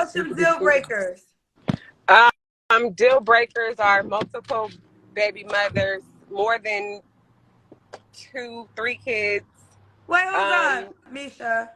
What's some deal breakers? Deal breakers are multiple baby mothers, more than 2, 3 kids. Wait, hold on, Misha.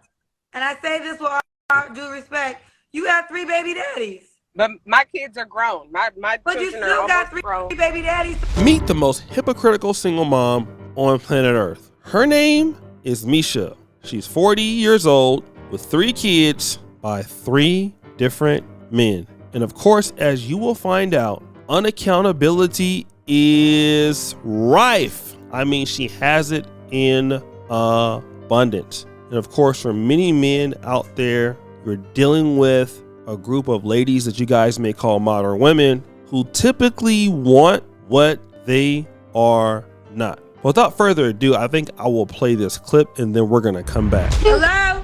And I say this with all due respect. You have 3 baby daddies. But my kids are grown. My But you children are still got almost 3 grown. baby daddies. Meet the most hypocritical single mom on planet Earth. Her name is Misha. She's 40 years old with 3 kids by 3 different men. And of course, as you will find out, unaccountability is rife. I mean, she has it in abundance. And of course, for many men out there, you're dealing with a group of ladies that you guys may call modern women who typically want what they are not. Without further ado, I think I will play this clip and then we're going to come back. Hello?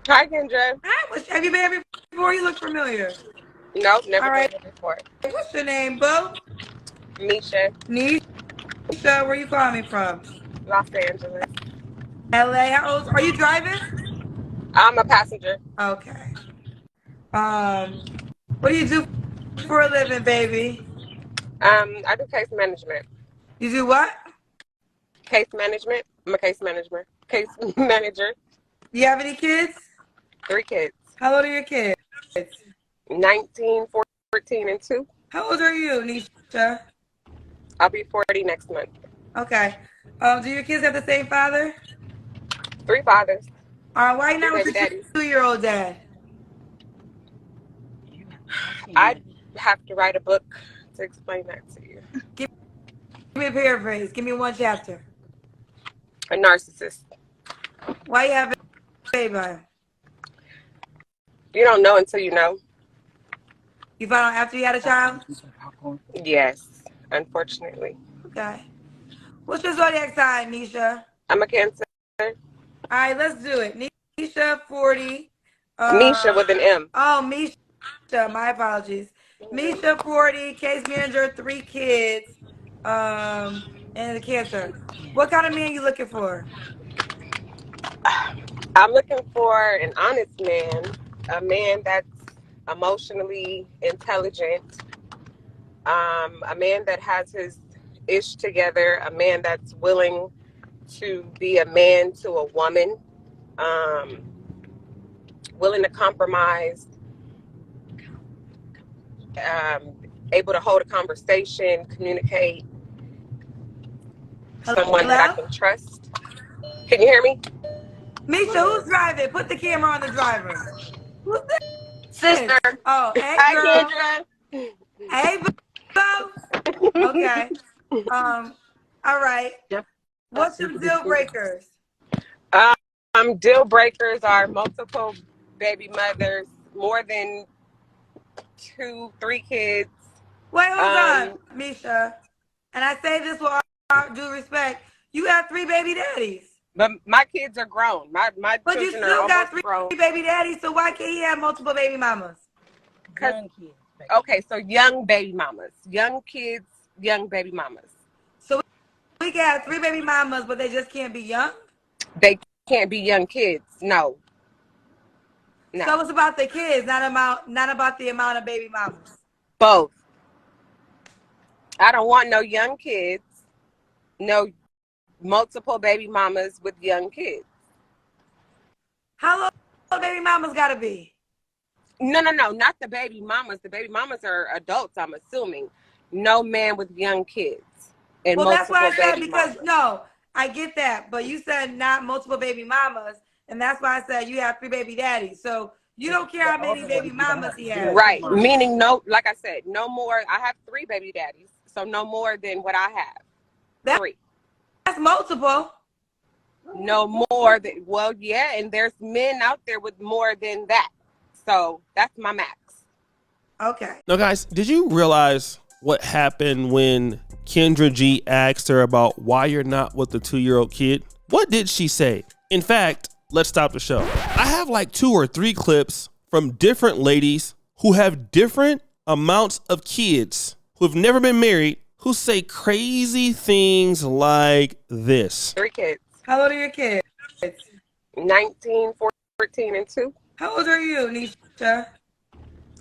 Hi, Kendra. Hi, have you been here before? You look familiar. Nope, never All right. been here before. What's your name, boo? Nisha, Nisha, where you calling me from? Los Angeles. LA. How old are you driving? I'm a passenger. Okay. What do you do for a living, baby? I do case management. You do what? Case management. I'm a case manager. Case manager. You have any kids? 3 kids. How old are your kids? 19, 14, and 2. How old are you, Nisha? I'll be 40 next month. Okay. Do your kids have the same father? 3 fathers. All right. Why you not with the daddies. 2-year-old dad? I have to write a book to explain that to you. Give me a paraphrase. Give me 1 chapter. A narcissist. Why you have a baby by him? You don't know until you know. You found out after you had a child? Yes, unfortunately. Okay. What's your zodiac sign, Nisha? I'm a Cancer. All right, let's do it. Nisha, 40. Misha with an M. Oh, Misha. My apologies. Misha, 40, case manager, 3 kids, and a Cancer. What kind of man you looking for? I'm looking for an honest man, a man that's emotionally intelligent, a man that has his ish together, a man that's willing to be a man to a woman, willing to compromise, able to hold a conversation, communicate, someone that I can trust. Can you hear me? Misha, who's driving? Put the camera on the driver. Who's this? Sister. Oh, hey, Hi, girl. Hey, boo. Okay. All right. What's some deal breakers? Deal breakers are multiple baby mothers, more than 2, 3 kids. Wait, hold on, Misha. And I say this with all due respect. You have 3 baby daddies. But my kids are grown. My but you children still are got almost grown. 3 baby daddies, so why can't he have multiple baby mamas? Young kids. Okay, so young baby mamas. Young kids, young baby mamas. So we can have 3 baby mamas, but they just can't be young? They can't be young kids. No. So it's about the kids, not about the amount of baby mamas. Both. I don't want no young kids, no multiple baby mamas with young kids. How old baby mamas gotta be? No, not the baby mamas. The baby mamas are adults, I'm assuming. No man with young kids. And well, that's why I said, because no, I get that, but you said not multiple baby mamas, and that's why I said you have 3 baby daddies. So you don't care how many baby mamas he has. Right, meaning no, like I said, no more. I have 3 baby daddies, so no more than what I have. 3. That's multiple. No more than, well, yeah, and there's men out there with more than that. So that's my max. Okay. Now, guys, did you realize what happened when Kendra G asked her about why you're not with the 2-year-old kid? What did she say? In fact, let's stop the show. I have like 2 or 3 clips from different ladies who have different amounts of kids, who have never been married, who say crazy things like this. 3 kids. How old are your kids? 19, 14, and 2. How old are you, Nisha? Sure.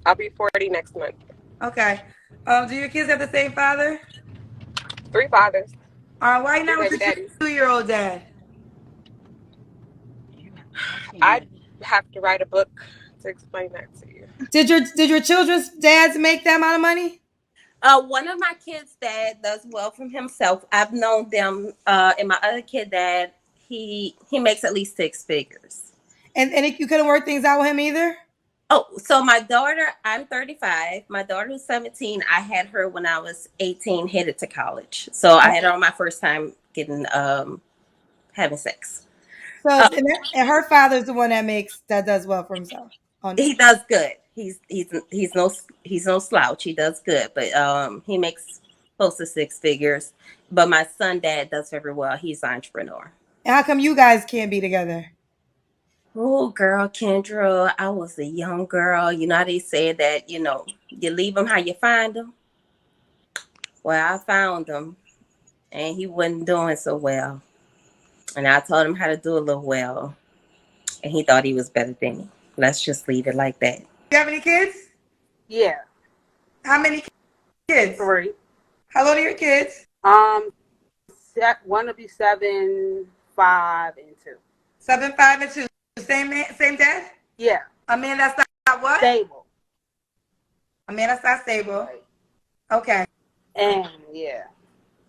I'll be 40 next month. Okay. Do your kids have the same father? 3 fathers. Why not 3 with baby the daddies. 2-year-old dad? I'd have to write a book to explain that to you. Did your children's dads make that amount of money? One of my kids' dad does well from himself. I've known them, and my other kid dad, he makes at least 6 figures. And you couldn't work things out with him either? Oh, so my daughter, I'm 35. My daughter who's 17, I had her when I was 18, headed to college. So I had her on my first time getting having sex. So and her father's the one that does well for himself. He does good. He's no slouch. He does good, but he makes close to 6 figures. But my son dad does very well. He's an entrepreneur. And how come you guys can't be together? Oh, girl, Kendra, I was a young girl. You know how they say that, you leave them how you find them? Well, I found him, and he wasn't doing so well. And I told him how to do a little well, and he thought he was better than me. Let's just leave it like that. You have any kids? Yeah. How many kids? 3. How old are your kids? One will be 7, 5, and 2. 7, 5, and 2. Same dad? Yeah. A man that's not what? Stable. A man that's not stable. Right. Okay. And yeah.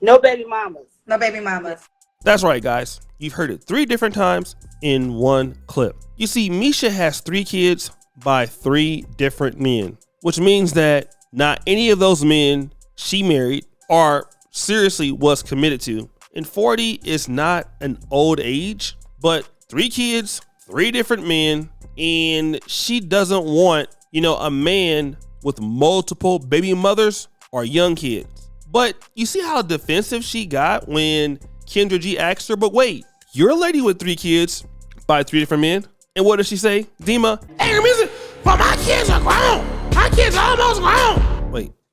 No baby mamas. No baby mamas. That's right, guys. You've heard it 3 different times in one clip. You see, Misha has 3 kids by 3 different men, which means that not any of those men she married or seriously was committed to. And 40 is not an old age, but 3 kids, 3 different men, and she doesn't want, a man with multiple baby mothers or young kids. But you see how defensive she got when Kendra G asked her, but wait, you're a lady with 3 kids by 3 different men? And what does she say? Dima, hey, listen, but my kids are grown. My kids are almost grown.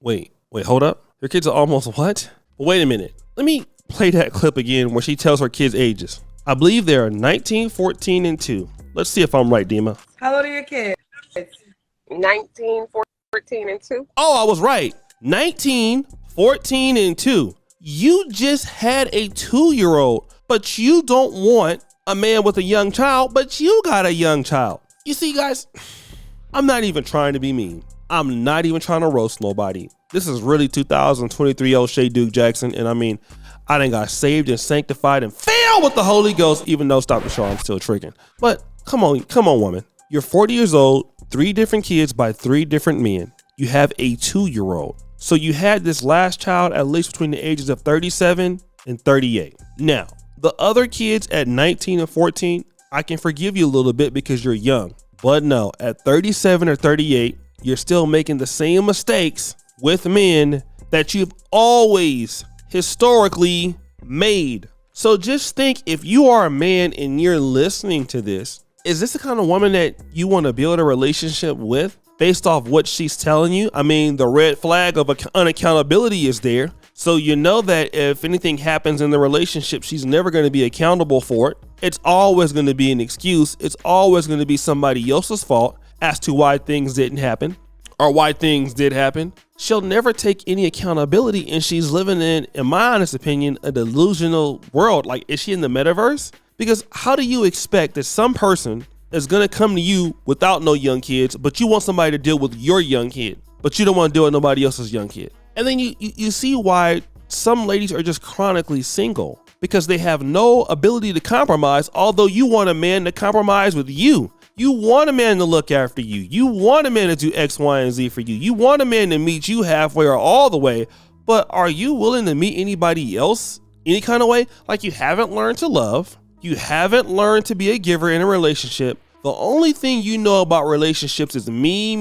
Wait, hold up. Your kids are almost what? Wait a minute. Let me play that clip again where she tells her kids' ages. I believe they are 19, 14, and 2. Let's see if I'm right, Dima. How old are your kids? 19, 14, and 2. Oh, I was right. 19, 14, and 2. You just had a 2-year-old, but you don't want a man with a young child, but you got a young child. You see, guys, I'm not even trying to be mean. I'm not even trying to roast nobody. This is really 2023 O'Shea Duke Jackson, and I done got saved and sanctified and filled with the Holy Ghost, even though, stop the show, I'm still tricking. But come on, woman. You're 40 years old, 3 different kids by 3 different men. You have a 2-year-old. So you had this last child at least between the ages of 37 and 38. Now, the other kids at 19 and 14, I can forgive you a little bit because you're young. But no, at 37 or 38, you're still making the same mistakes with men that you've always historically made. So just think, if you are a man and you're listening to this, is this the kind of woman that you want to build a relationship with based off what she's telling you? The red flag of unaccountability is there. So you know that if anything happens in the relationship, she's never going to be accountable for it. It's always going to be an excuse. It's always going to be somebody else's fault as to why things didn't happen or why things did happen. She'll never take any accountability, and she's living in my honest opinion, a delusional world. Like, is she in the metaverse? Because how do you expect that some person is going to come to you without no young kids, but you want somebody to deal with your young kid, but you don't want to deal with nobody else's young kid? And then you see why some ladies are just chronically single, because they have no ability to compromise, although you want a man to compromise with you. You want a man to look after you. You want a man to do X, Y, and Z for you. You want a man to meet you halfway or all the way, but are you willing to meet anybody else any kind of way? Like, you haven't learned to love. You haven't learned to be a giver in a relationship. The only thing you know about relationships is me,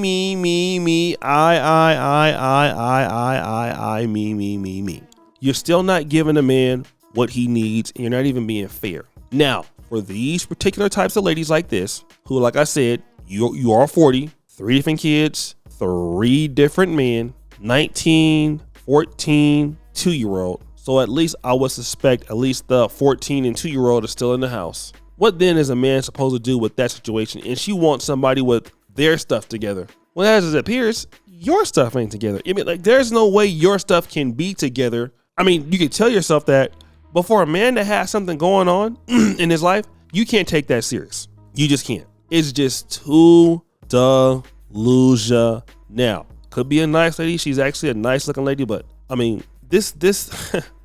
I, me. You're still not giving a man what he needs, and you're not even being fair. Now, for these particular types of ladies like this, who, like I said, you are 40, 3 different kids, 3 different men, 19, 14, 2-year-old. So at least I would suspect at least the 14 and 2-year-old is still in the house. What then is a man supposed to do with that situation? And she wants somebody with their stuff together. Well, as it appears, your stuff ain't together. I mean, like, there's no way your stuff can be together. I mean, you can tell yourself that, but for a man that has something going on in his life, you can't take that serious. You just can't. It's just too delusional. Now, could be a nice lady. She's actually a nice looking lady, but I mean, this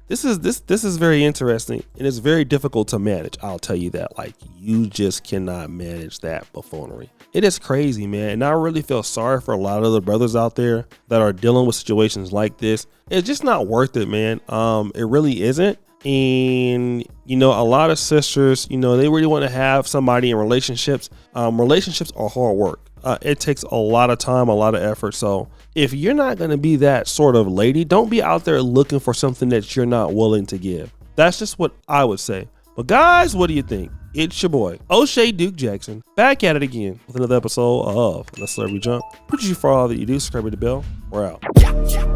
is very interesting, and it's very difficult to manage. I'll tell you that. Like, you just cannot manage that buffoonery. It is crazy, man. And I really feel sorry for a lot of the brothers out there that are dealing with situations like this. It's just not worth it, man. It really isn't. And, you know, a lot of sisters, you know, they really want to have somebody in relationships. Relationships are hard work. It takes a lot of time, a lot of effort. So if you're not going to be that sort of lady, don't be out there looking for something that you're not willing to give. That's just what I would say. But guys, what do you think? It's your boy, O'Shea Duke Jackson, back at it again with another episode of The Celebrity Junk. Appreciate you for all that you do. Subscribe to the bell. We're out.